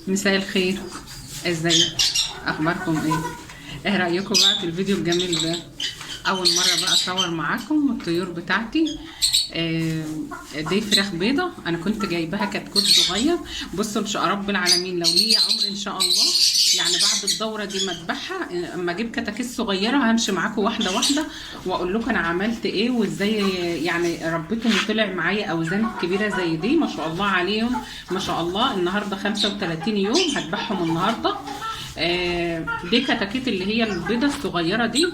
مساء الخير. ازيك؟ اخباركم ايه؟ ايه رايكم بقى في الفيديو الجميل ده؟ اول مره بقى اصور معاكم الطيور بتاعتي. آه، دي فراخ بيضه انا كنت جايباها كتكوت صغير. بصوا ان شاء رب العالمين لو ليا عمر ان شاء الله، يعني بعد الدوره دي ما اذبحها، اما اجيب كتاكيت صغيره همشي معاكم واحده واحده واقول لكم انا عملت ايه وازاي يعني ربيتهم وطلع معايا اوزان كبيره زي دي ما شاء الله عليهم. ما شاء الله النهارده 35 يوم هذبحهم النهارده. دي كتاكيت اللي هي البيضه الصغيره دي.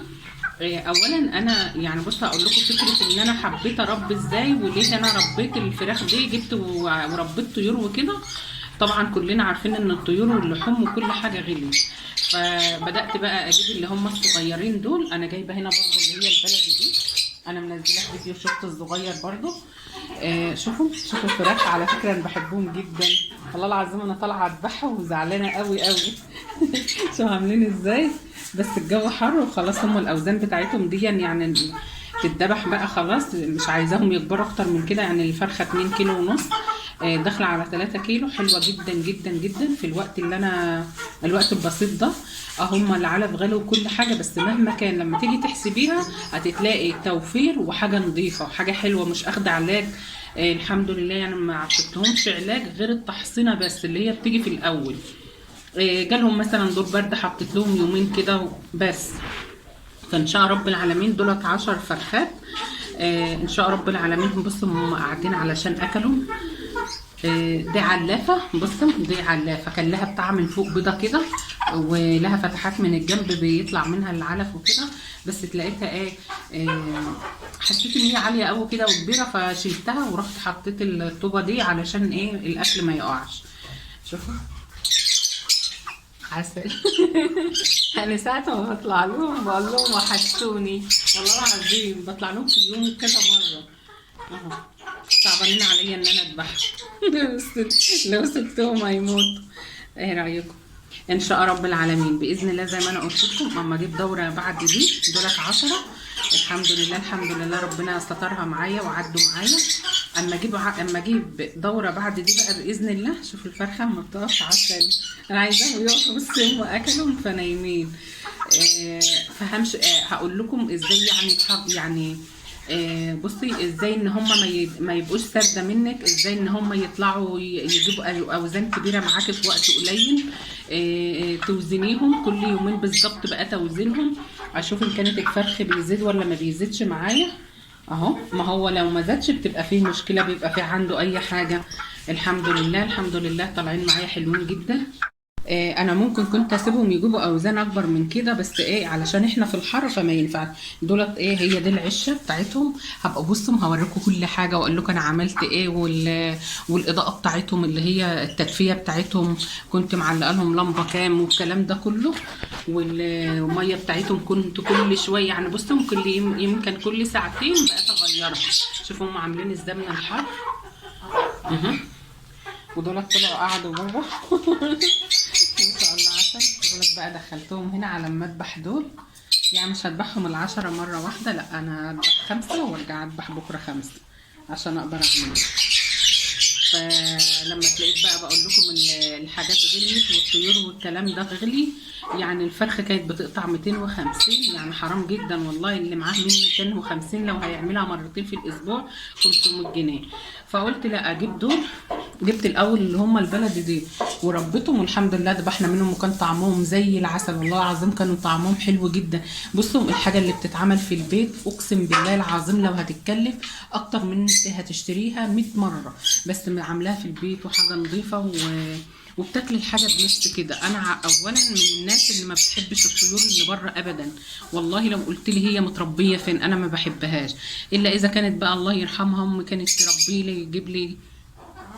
اولا انا يعني بص هقول لكم فكره ان انا حبيت اربي ازاي وليه انا ربيت الفراخ دي، جبت وربيت طيور وكده. طبعا كلنا عارفين ان الطيور واللحوم وكل حاجه غليت، فبدات بقى اجيب اللي هم الصغيرين دول. انا جايبه هنا برضو اللي هي البلدي دي، انا منزله فيديو شفت الصغير برضو. شوفوا الفراخ، على فكره انا بحبهم جدا والله العظيم. انا طالعه اذبحهم وزعلانه قوي قوي شو عاملين ازاي؟ بس الجو حر وخلاص، هم الاوزان بتاعتهم دي يعني تتذبح بقى خلاص، مش عايزاهم يكبروا اكتر من كده. يعني الفرخه 2 كيلو ونص، داخله على 3 كيلو. حلوه جدا جدا جدا في الوقت اللي انا الوقت البسيط ده. هم العلف غلوا وكل حاجه، بس مهما كان لما تيجي تحسبيها هتتلاقي توفير وحاجه نظيفه وحاجه حلوه، مش اخده علاج. الحمد لله، يعني ما عطيتهمش علاج غير التحصينه بس اللي هي بتيجي في الاول. جالهم مثلا دور برد، حطيت لهم يومين كده بس. فان شاء رب العالمين دولت 10 فرخات. ان شاء رب العالمين. بصوا هم قاعدين علشان اكلوا. دي علافه، بصوا دي علافه كان لها بتاع من فوق بيضه كده، ولها فتحات من الجنب بيطلع منها العلف وكده. بس تلاقيتها حسيت ان هي عاليه قوي كده وكبيره، فشيلتها ورحت حطيت الطوبه دي علشان الاكل ما يقعش. شوفوا عسل انا ساعة ما بطلع لهم بقول لهم وحشتوني والله العظيم، بطلع لهم في اليوم كذا مرة. اهو صعبانين عليا ان انا اذبحهم بس لو سبتهم هيموتوا. ايه رايكم؟ ان شاء رب العالمين باذن الله زي ما انا قلت لكم، اما اجيب دوره بعد دي دولت 10. الحمد لله الحمد لله ربنا سترها معايا وعدوا معايا. اما اجيب دوره بعد دي بقى باذن الله. شوف الفرخه ما بتقفش عسل، انا عايزاهم يقفوا بس هم اكلهم فنايمين. فهمش هقول لكم ازاي يعني بصي ازاي ان هم ما يبقوش سارده منك، ازاي ان هم يطلعوا يجيبوا اوزان كبيره معاكي في وقت قليل. توزنيهم كل يومين بالظبط بقى توزينهم، اشوف ان كانت الفرخ بيزيد ولا ما بيزيدش معايا. اهو ما هو لو ما زادش بتبقى فيه مشكله، بيبقى فيه عنده اي حاجه. الحمد لله الحمد لله طالعين معايا حلوين جدا. انا ممكن كنت اسيبهم يجيبوا اوزان اكبر من كده، بس علشان احنا في الحر فما ينفع. دولت هي دي العشه بتاعتهم. هبقى بصوا هوريكم كل حاجه واقول لكم انا عملت ايه، والاضاءه بتاعتهم اللي هي التدفئه بتاعتهم كنت معلقه لهم لمبه كام والكلام ده كله. والميه بتاعتهم كنت كل شويه يعني بصوا يمكن كل ساعتين بقيت اغيرها. شوفوا هم عاملين ازاي من الحر. ودولت طلعوا قعدوا بره ما شاء الله عسل. دولت بقى دخلتهم هنا على المذبح دول، يعني مش هذبحهم 10 مرة واحدة، لا انا هذبح 5 وارجع اذبح بكرة 5 عشان اقدر اعمل. فلما تلاقيت بقى بقول لكم ان الحاجات غليت والطيور والكلام ده غلي. يعني الفرخه كانت بتقطع 250، يعني حرام جدا والله. اللي معاه من 250 لو هيعملها مرتين في الاسبوع 500 جنيه. فقلت لا اجيب دول. جبت الاول اللي هم البلدي دي وربيتهم والحمد لله ذبحنا منهم وكان طعمهم زي العسل والله العظيم، كانوا طعمهم حلو جدا. بصوا الحاجه اللي بتتعمل في البيت اقسم بالله العظيم لو هتتكلف اكتر من انت هتشتريها 100 مره، بس عاملاها في البيت وحاجه نظيفه وبتاكل الحاجه بنفس كده. انا اولا من الناس اللي ما بتحبش الطيور اللي بره ابدا والله. لو قلت لي هي متربيه فين انا ما بحبهاش، الا اذا كانت بقى الله يرحمها امي كانت تربي لي، تجيب لي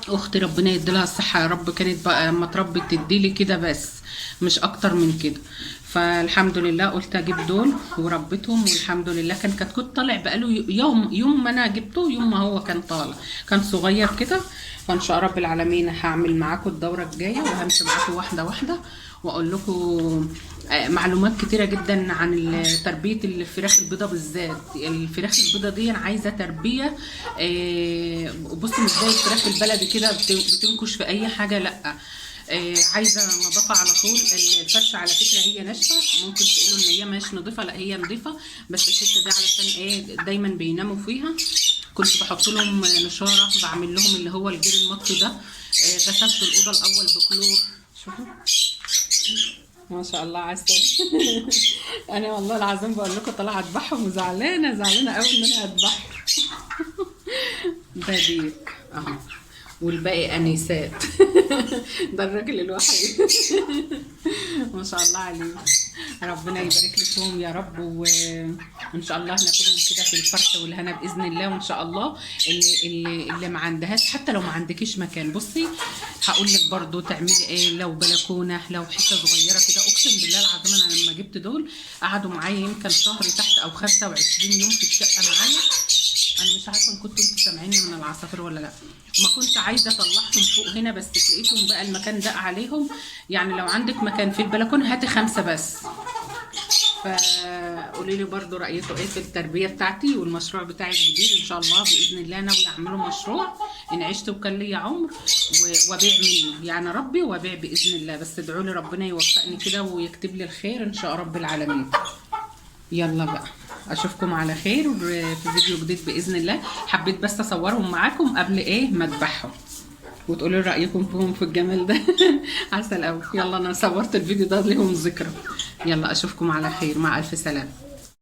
اختي ربنا يديلها الصحه يا رب، كانت بقى اما تربي تدي لي كده بس مش اكتر من كده. فالحمد لله قلت اجيب دول وربيتهم والحمد لله. كان كتكوت طالع بقاله يوم ما انا جبته، يوم ما هو كان طالع كان صغير كده. فان شاء رب العالمين هعمل معاكم الدوره الجايه وهمشي معاكم واحده واحده واقول لكم معلومات كتيره جدا عن تربيه الفراخ البيضاء بالذات. الفراخ البيضاء دي عايزه تربيه. بصوا مش زي الفراخ البلدي كده بتنكش في اي حاجه، لا عايزه نظافه على طول. الفرشه على فكره هي ناشفه، ممكن تقولوا ان هي مش نظيفه، لا هي نظيفه، بس الحته دي علشان دايما بيناموا فيها. كنت بحط لهم نشاره، بعمل لهم اللي هو الجير المطفي ده. غسلت الاوضه الاول بكلور. شوفوا ما شاء الله عسل. انا والله العظيم بقول لكم طالعه اذبحهم وزعلانه قوي ان انا اذبحهم. ده ديك اهو، والباقي انيسات. ده الراجل الوحيد. ما شاء الله عليه، ربنا يبارك لك فيهم يا رب، وان شاء الله ناكلهم كده في الفرح والهنا باذن الله. وان شاء الله اللي ما عندهاش، حتى لو ما عندكيش مكان، بصي هقول لك برضو تعملي ايه. لو بلكونه، لو حته صغيره كده، اقسم بالله العظيم انا لما جبت دول قعدوا معايا يمكن شهر تحت او 25 يوم في الشقه معايا. انا مش عارفه ان كنتوا انتوا سامعيني من العصافير ولا لا. ما كنت عايزه اطلعهم فوق هنا، بس لقيتهم بقى المكان ضاق عليهم. يعني لو عندك مكان في البلكونه هاتي 5 بس. فقولي لي برضو رايكم ايه في التربيه بتاعتي والمشروع بتاعي الجديد. ان شاء الله باذن الله ناوي اعمله مشروع ان عشت وكان لي عمر، وابيع منه، يعني ربي وابيع باذن الله. بس ادعوا لي ربنا يوفقني كده ويكتب لي الخير ان شاء رب العالمين. يلا بقى اشوفكم على خير في فيديو جديد باذن الله. حبيت بس اصورهم معاكم قبل ما اذبحهم، وتقولوا رايكم فيهم في الجمال ده. عسل قوي. يلا انا صورت الفيديو ده ليهم ذكرى. يلا اشوفكم على خير، مع الف سلامه.